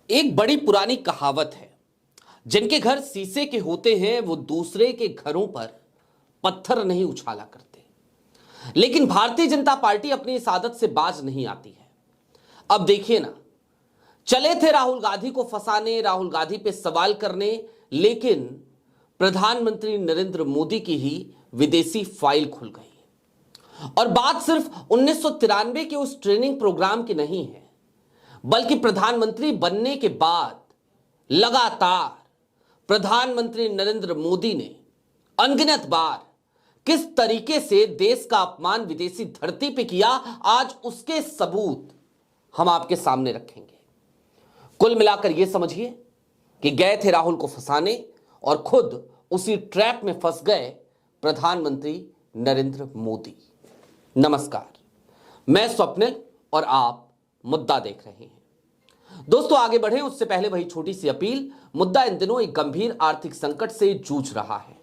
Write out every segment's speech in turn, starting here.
एक बड़ी पुरानी कहावत है, जिनके घर शीशे के होते हैं वो दूसरे के घरों पर पत्थर नहीं उछाला करते। लेकिन भारतीय जनता पार्टी अपनी इस आदत से बाज नहीं आती है। अब देखिए ना, चले थे राहुल गांधी को फंसाने, राहुल गांधी पे सवाल करने, लेकिन प्रधानमंत्री नरेंद्र मोदी की ही विदेशी फाइल खुल गई। और बात सिर्फ 1993 के उस ट्रेनिंग प्रोग्राम की नहीं है, बल्कि प्रधानमंत्री बनने के बाद लगातार प्रधानमंत्री नरेंद्र मोदी ने अनगिनत बार किस तरीके से देश का अपमान विदेशी धरती पे किया, आज उसके सबूत हम आपके सामने रखेंगे। कुल मिलाकर यह समझिए कि गए थे राहुल को फंसाने और खुद उसी ट्रैप में फंस गए प्रधानमंत्री नरेंद्र मोदी। नमस्कार, मैं स्वप्निल और आप मुद्दा देख रहे हैं। दोस्तों, आगे बढ़ें उससे पहले वही छोटी सी अपील। मुद्दा इन दिनों एक गंभीर आर्थिक संकट से जूझ रहा है।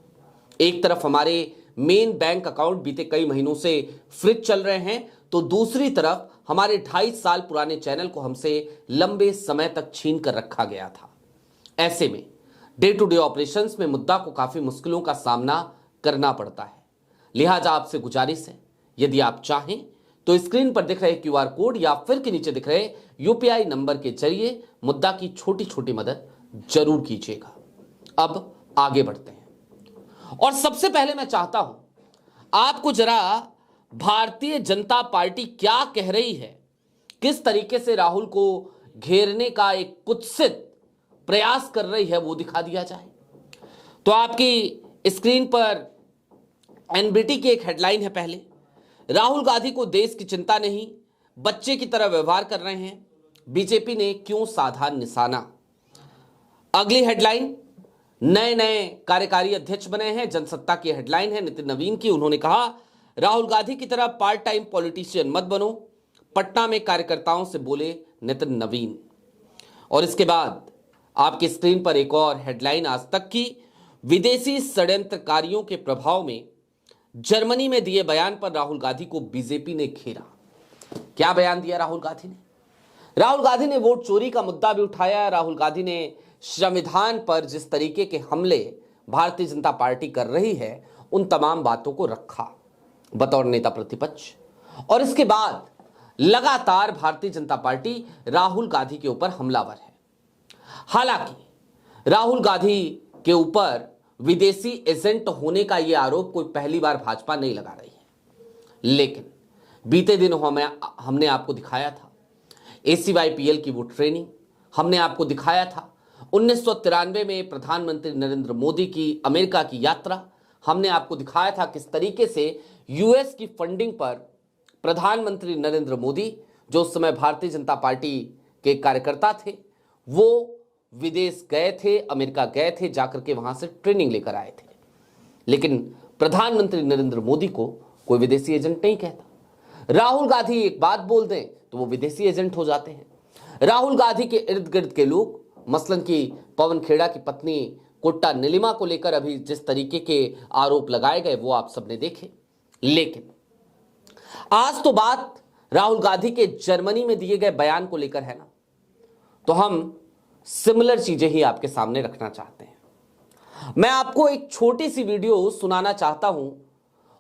एक तरफ हमारे मेन बैंक अकाउंट बीते कई महीनों से फ्रीज चल रहे हैं, तो दूसरी तरफ हमारे 2.5 साल पुराने चैनल को हमसे लंबे समय तक छीन कर रखा गया था। ऐसे में डे टू डे ऑपरेशंस में मुद्दा को काफी मुश्किलों का सामना करना पड़ता है। लिहाजा आपसे गुजारिश है, यदि आप चाहें तो स्क्रीन पर दिख रहे क्यूआर कोड या फिर के नीचे दिख रहे यूपीआई नंबर के जरिए मुद्दा की छोटी छोटी मदद जरूर कीजिएगा। अब आगे बढ़ते हैं और सबसे पहले मैं चाहता हूं आपको जरा भारतीय जनता पार्टी क्या कह रही है, किस तरीके से राहुल को घेरने का एक कुत्सित प्रयास कर रही है, वो दिखा दिया जाए। तो आपकी स्क्रीन पर एनबीटी की एक हेडलाइन है। पहले, राहुल गांधी को देश की चिंता नहीं, बच्चे की तरह व्यवहार कर रहे हैं, बीजेपी ने क्यों साधा निशाना। अगली हेडलाइन, नए कार्यकारी अध्यक्ष बने हैं, जनसत्ता की हेडलाइन है नितिन नवीन की। उन्होंने कहा, राहुल गांधी की तरह पार्ट टाइम पॉलिटिशियन मत बनो, पटना में कार्यकर्ताओं से बोले नितिन नवीन। और इसके बाद आपकी स्क्रीन पर एक और हेडलाइन आज तक की, विदेशी षड्यंत्रकारियों के प्रभाव में जर्मनी में दिए बयान पर राहुल गांधी को बीजेपी ने घेरा। क्या बयान दिया राहुल गांधी ने? राहुल गांधी ने वोट चोरी का मुद्दा भी उठाया। राहुल गांधी ने संविधान पर जिस तरीके के हमले भारतीय जनता पार्टी कर रही है, उन तमाम बातों को रखा बतौर नेता प्रतिपक्ष। और इसके बाद लगातार भारतीय जनता पार्टी राहुल गांधी के ऊपर हमलावर है। हालांकि राहुल गांधी के ऊपर विदेशी एजेंट होने का यह आरोप कोई पहली बार भाजपा नहीं लगा रही है, लेकिन बीते दिनों हमने आपको दिखाया था ACYPL की वो ट्रेनिंग, हमने आपको दिखाया था 1993 में प्रधानमंत्री नरेंद्र मोदी की अमेरिका की यात्रा, हमने आपको दिखाया था किस तरीके से यूएस की फंडिंग पर प्रधानमंत्री नरेंद्र मोदी, जो उस समय भारतीय जनता पार्टी के कार्यकर्ता थे, वो विदेश गए थे, अमेरिका गए थे, जाकर के वहां से ट्रेनिंग लेकर आए थे। लेकिन प्रधानमंत्री नरेंद्र मोदी को कोई विदेशी एजेंट नहीं कहता। राहुल गांधी एक बात बोल दें तो वो विदेशी एजेंट हो जाते हैं। राहुल गांधी के इर्द गिर्द के लोग, मसलन की पवन खेड़ा की पत्नी कोट्टा नीलिमा को लेकर अभी जिस तरीके के आरोप लगाए गए, वो आप सबने देखे। लेकिन आज तो बात राहुल गांधी के जर्मनी में दिए गए बयान को लेकर है ना, तो हम सिमिलर चीजें ही आपके सामने रखना चाहते हैं। मैं आपको एक छोटी सी वीडियो सुनाना चाहता हूं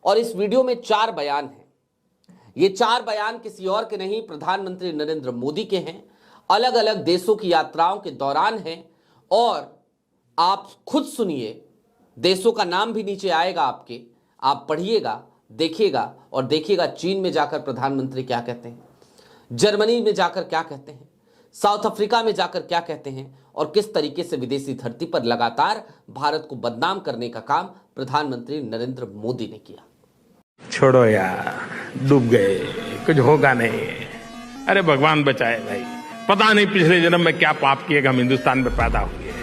और इस वीडियो में 4 बयान हैं। ये 4 बयान किसी और के नहीं, प्रधानमंत्री नरेंद्र मोदी के हैं, अलग अलग देशों की यात्राओं के दौरान हैं। और आप खुद सुनिए, देशों का नाम भी नीचे आएगा आपके, आप पढ़िएगा, देखिएगा और देखिएगा चीन में जाकर प्रधानमंत्री क्या कहते हैं, जर्मनी में जाकर क्या कहते हैं, साउथ अफ्रीका में जाकर क्या कहते हैं, और किस तरीके से विदेशी धरती पर लगातार भारत को बदनाम करने का काम प्रधानमंत्री नरेंद्र मोदी ने किया। छोड़ो यार, डूब गए, कुछ होगा नहीं। अरे भगवान बचाए भाई, पता नहीं पिछले जन्म में क्या पाप किए हम हिंदुस्तान में पैदा हुए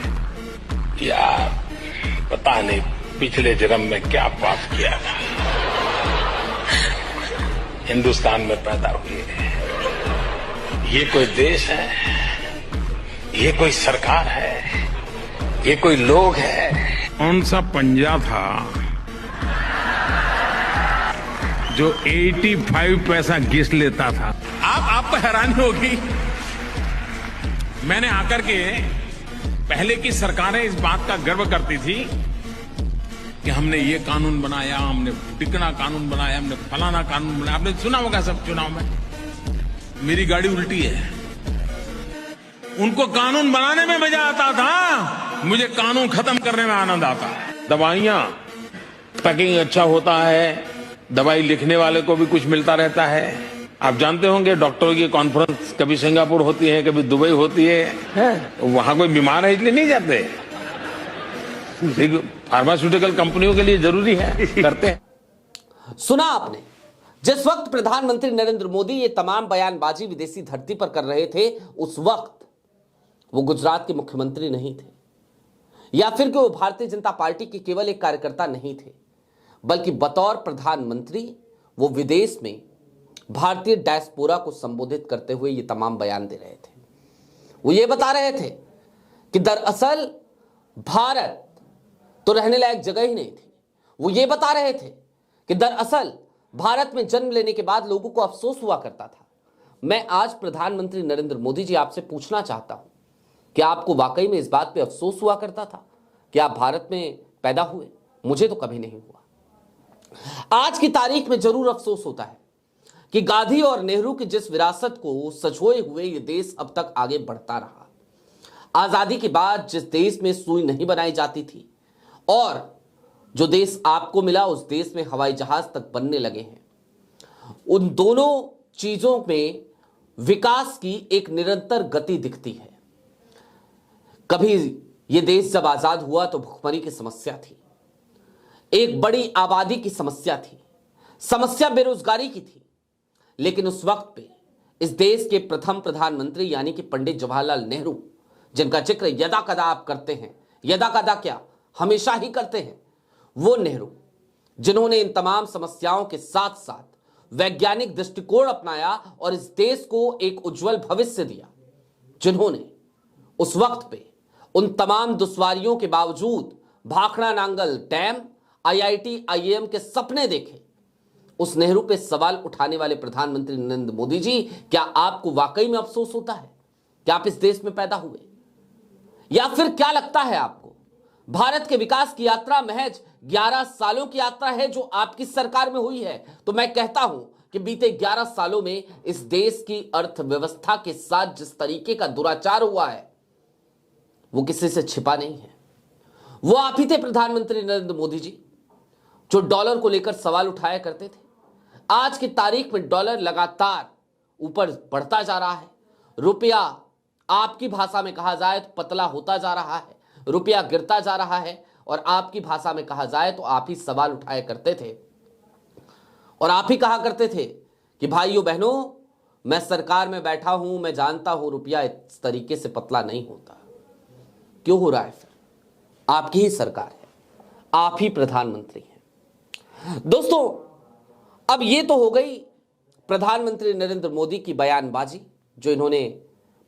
यार, पता नहीं पिछले जन्म में क्या पाप किया था, हिंदुस्तान में पैदा हुए। ये कोई देश है, ये कोई सरकार है, ये कोई लोग है? कौन सा पंजा था जो 85 पैसा घिस लेता था? आपको हैरानी होगी, मैंने आकर के पहले की सरकारें इस बात का गर्व करती थी कि हमने ये कानून बनाया, हमने टिकना कानून बनाया, हमने फलाना कानून बनाया। आपने सुना होगा सब चुनाव में। मेरी गाड़ी उल्टी है। उनको कानून बनाने में मजा आता था, मुझे कानून खत्म करने में आनंद आता है। दवाइयां पैकिंग अच्छा होता है, दवाई लिखने वाले को भी कुछ मिलता रहता है। आप जानते होंगे डॉक्टरों की कॉन्फ्रेंस कभी सिंगापुर होती है, कभी दुबई होती है? वहां कोई बीमार है इसलिए नहीं जाते। फार्मास्यूटिकल कंपनियों के लिए जरूरी है, करते हैं। सुना आपने, जिस वक्त प्रधानमंत्री नरेंद्र मोदी ये तमाम बयानबाजी विदेशी धरती पर कर रहे थे, उस वक्त वो गुजरात के मुख्यमंत्री नहीं थे, या फिर कि वो भारतीय जनता पार्टी के केवल एक कार्यकर्ता नहीं थे, बल्कि बतौर प्रधानमंत्री वो विदेश में भारतीय डायस्पोरा को संबोधित करते हुए ये तमाम बयान दे रहे थे। वो ये बता रहे थे कि दरअसल भारत तो रहने लायक जगह ही नहीं थी। वो ये बता रहे थे कि दरअसल भारत में जन्म लेने के बाद लोगों को अफसोस हुआ करता था। मैं आज प्रधानमंत्री नरेंद्र मोदी जी आपसे पूछना चाहता हूं कि आपको वाकई में इस बात पे अफसोस हुआ करता था कि आप भारत में पैदा हुए? मुझे तो कभी नहीं हुआ। आज की तारीख में जरूर अफसोस होता है कि गांधी और नेहरू की जिस विरासत को सजोए हुए ये देश अब तक आगे बढ़ता रहा। आजादी के बाद जिस देश में सुई नहीं बनाई जाती थी और जो देश आपको मिला उस देश में हवाई जहाज तक बनने लगे हैं, उन दोनों चीजों में विकास की एक निरंतर गति दिखती है। कभी यह देश जब आजाद हुआ तो भुखमरी की समस्या थी, एक बड़ी आबादी की समस्या थी, समस्या बेरोजगारी की थी। लेकिन उस वक्त पे इस देश के प्रथम प्रधानमंत्री यानी कि पंडित जवाहरलाल नेहरू, जिनका जिक्र यदा कदा आप करते हैं, यदा कदा क्या हमेशा ही करते हैं, वो नेहरू जिन्होंने इन तमाम समस्याओं के साथ साथ वैज्ञानिक दृष्टिकोण अपनाया और इस देश को एक उज्जवल भविष्य दिया, जिन्होंने उस वक्त पे उन तमाम दुश्वारियों के बावजूद Bhakra Nangal dam, IIT, IIM के सपने देखे, उस नेहरू पे सवाल उठाने वाले प्रधानमंत्री नरेंद्र मोदी जी, क्या आपको वाकई में अफसोस होता है कि आप इस देश में पैदा हुए? या फिर क्या लगता है आपको भारत के विकास की यात्रा महज 11 सालों की यात्रा है जो आपकी सरकार में हुई है? तो मैं कहता हूं कि बीते 11 सालों में इस देश की अर्थव्यवस्था के साथ जिस तरीके का दुराचार हुआ है वो किसी से छिपा नहीं है। वो आप ही थे प्रधानमंत्री नरेंद्र मोदी जी जो डॉलर को लेकर सवाल उठाया करते थे। आज की तारीख में डॉलर लगातार ऊपर बढ़ता जा रहा है, रुपया आपकी भाषा में कहा जाए तो पतला होता जा रहा है, रुपया गिरता जा रहा है, और आपकी भाषा में कहा जाए तो आप ही सवाल उठाया करते थे और आप ही कहा करते थे कि भाइयों बहनों, मैं सरकार में बैठा हूं, मैं जानता हूं रुपया इस तरीके से पतला नहीं होता। क्यों हो रहा है? फिर आपकी ही सरकार है, आप ही प्रधानमंत्री हैं। दोस्तों, अब ये तो हो गई प्रधानमंत्री नरेंद्र मोदी की बयानबाजी जो इन्होंने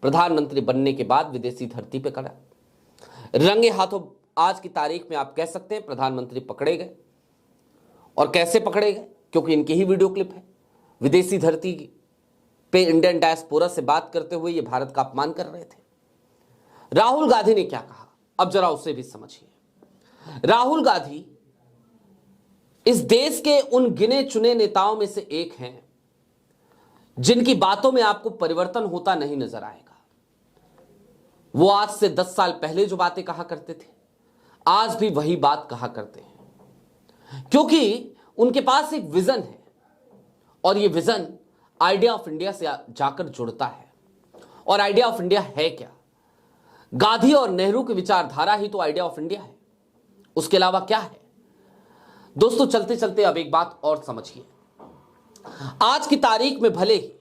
प्रधानमंत्री बनने के बाद विदेशी धरती पर करा। रंगे हाथों आज की तारीख में आप कह सकते हैं प्रधानमंत्री पकड़े गए। और कैसे पकड़े गए? क्योंकि इनकी ही वीडियो क्लिप है। विदेशी धरती पे इंडियन डायस्पोरा से बात करते हुए ये भारत का अपमान कर रहे थे। राहुल गांधी ने क्या कहा, अब जरा उसे भी समझिए। राहुल गांधी इस देश के उन गिने चुने नेताओं में से एक हैं जिनकी बातों में आपको परिवर्तन होता नहीं नजर आएगा। वो आज से 10 साल पहले जो बातें कहा करते थे, आज भी वही बात कहा करते हैं, क्योंकि उनके पास एक विजन है और ये विजन आइडिया ऑफ इंडिया से जाकर जुड़ता है। और आइडिया ऑफ इंडिया है क्या? गांधी और नेहरू की विचारधारा ही तो आइडिया ऑफ इंडिया है, उसके अलावा क्या है? दोस्तों, चलते चलते अब एक बात और समझिए। आज की तारीख में भले ही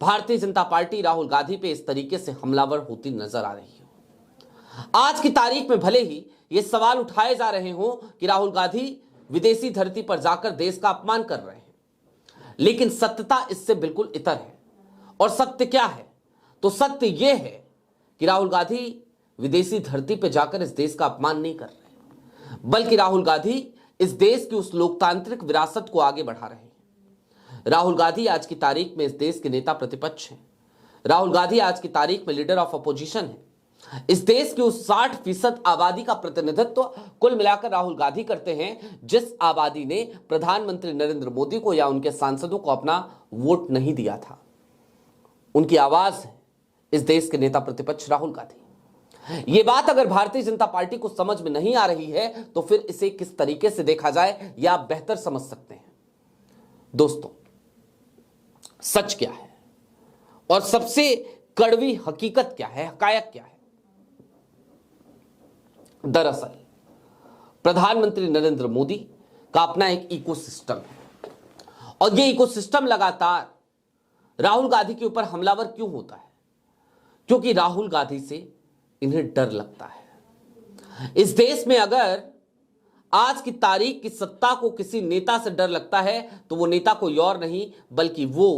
भारतीय जनता पार्टी राहुल गांधी पे इस तरीके से हमलावर होती नजर आ रही हो, आज की तारीख में भले ही ये सवाल उठाए जा रहे हो कि राहुल गांधी विदेशी धरती पर जाकर देश का अपमान कर रहे हैं, लेकिन सत्यता इससे बिल्कुल इतर है। और सत्य क्या है? तो सत्य यह है कि राहुल गांधी विदेशी धरती पर जाकर इस देश का अपमान नहीं कर रहे, बल्कि राहुल गांधी इस देश की उस लोकतांत्रिक विरासत को आगे बढ़ा रहे हैं। राहुल गांधी आज की तारीख में इस देश के नेता प्रतिपक्ष हैं। राहुल गांधी आज की तारीख में लीडर ऑफ अपोजिशन है। इस देश की उस 60% आबादी का प्रतिनिधित्व कुल मिलाकर राहुल गांधी करते हैं, जिस आबादी ने प्रधानमंत्री नरेंद्र मोदी को या उनके सांसदों को अपना वोट नहीं दिया था। उनकी आवाज है इस देश के नेता प्रतिपक्ष राहुल गांधी। यह बात अगर भारतीय जनता पार्टी को समझ में नहीं आ रही है तो फिर इसे किस तरीके से देखा जाए यह आप बेहतर समझ सकते हैं। दोस्तों, सच क्या है और सबसे कड़वी हकीकत क्या है, हकायक क्या है? दरअसल प्रधानमंत्री नरेंद्र मोदी का अपना एक इकोसिस्टम है और यह इकोसिस्टम लगातार राहुल गांधी के ऊपर हमलावर क्यों होता है? क्योंकि राहुल गांधी से इन्हें डर लगता है। इस देश में अगर आज की तारीख की सत्ता को किसी नेता से डर लगता है तो वो नेता कोई और नहीं बल्कि वो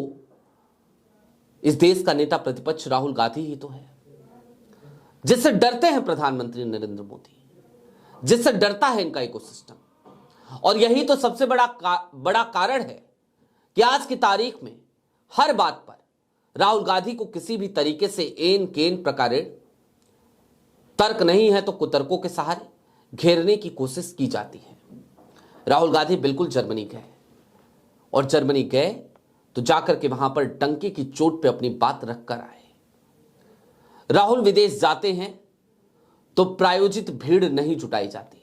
इस देश का नेता प्रतिपक्ष राहुल गांधी ही तो है, जिससे डरते हैं प्रधानमंत्री नरेंद्र मोदी, जिससे डरता है इनका इकोसिस्टम। और यही तो सबसे बड़ा कारण है कि आज की तारीख में हर बात पर राहुल गांधी को किसी भी तरीके से एन केन प्रकारे तर्क नहीं है तो कुतर्कों के सहारे घेरने की कोशिश की जाती है। राहुल गांधी बिल्कुल जर्मनी गए और जर्मनी गए तो जाकर के वहां पर डंके की चोट पे अपनी बात रखकर आए। राहुल विदेश जाते हैं तो प्रायोजित भीड़ नहीं जुटाई जाती।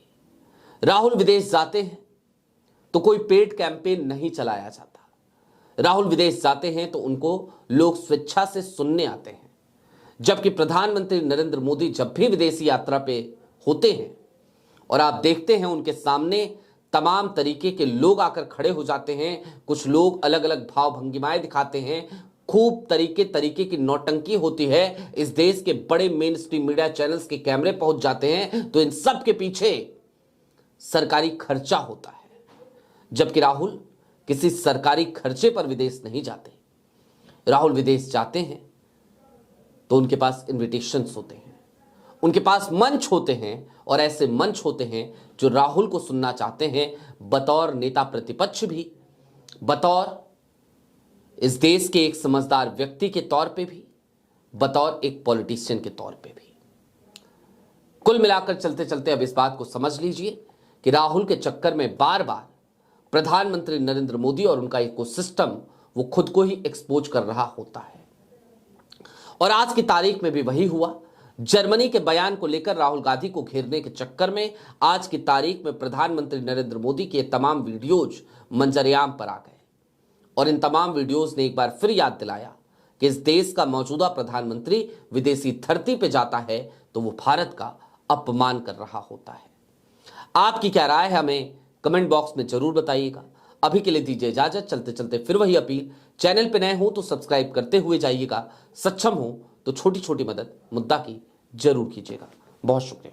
राहुल विदेश जाते हैं तो कोई पेड कैंपेन नहीं चलाया जाता। राहुल विदेश जाते हैं तो उनको लोग स्वेच्छा से सुनने आते हैं। जबकि प्रधानमंत्री नरेंद्र मोदी जब भी विदेशी यात्रा पे होते हैं और आप देखते हैं उनके सामने तमाम तरीके के लोग आकर खड़े हो जाते हैं। कुछ लोग अलग अलग भाव भंगिमाएं दिखाते हैं, खूब तरीके की नौटंकी होती है। इस देश के बड़े मेन स्ट्रीम मीडिया चैनल्स के कैमरे पहुंच जाते हैं तो इन सब के पीछे सरकारी खर्चा होता है। जबकि राहुल किसी सरकारी खर्चे पर विदेश नहीं जाते। राहुल विदेश जाते हैं तो उनके पास इन्विटेशंस होते हैं, उनके पास मंच होते हैं और ऐसे मंच होते हैं जो राहुल को सुनना चाहते हैं, बतौर नेता प्रतिपक्ष भी, बतौर इस देश के एक समझदार व्यक्ति के तौर पे भी, बतौर एक पॉलिटिशियन के तौर पे भी। कुल मिलाकर चलते चलते अब इस बात को समझ लीजिए कि राहुल के चक्कर में बार बार प्रधानमंत्री नरेंद्र मोदी और उनका इकोसिस्टम वो खुद को ही एक्सपोज कर रहा होता है। और आज की तारीख में भी वही हुआ। जर्मनी के बयान को लेकर राहुल गांधी को घेरने के चक्कर में आज की तारीख में प्रधानमंत्री नरेंद्र मोदी के तमाम वीडियोज मंजरेआम पर आ गए और इन तमाम वीडियोज ने एक बार फिर याद दिलाया कि इस देश का मौजूदा प्रधानमंत्री विदेशी धरती पे जाता है तो वो भारत का अपमान कर रहा होता है। आपकी क्या राय है हमें कमेंट बॉक्स में जरूर बताइएगा। अभी के लिए दीजिए इजाजत। चलते चलते फिर वही अपील, चैनल पे नए हो तो सब्सक्राइब करते हुए जाइएगा, सक्षम हो तो छोटी छोटी मदद मुद्दा की जरूर कीजिएगा। बहुत शुक्रिया।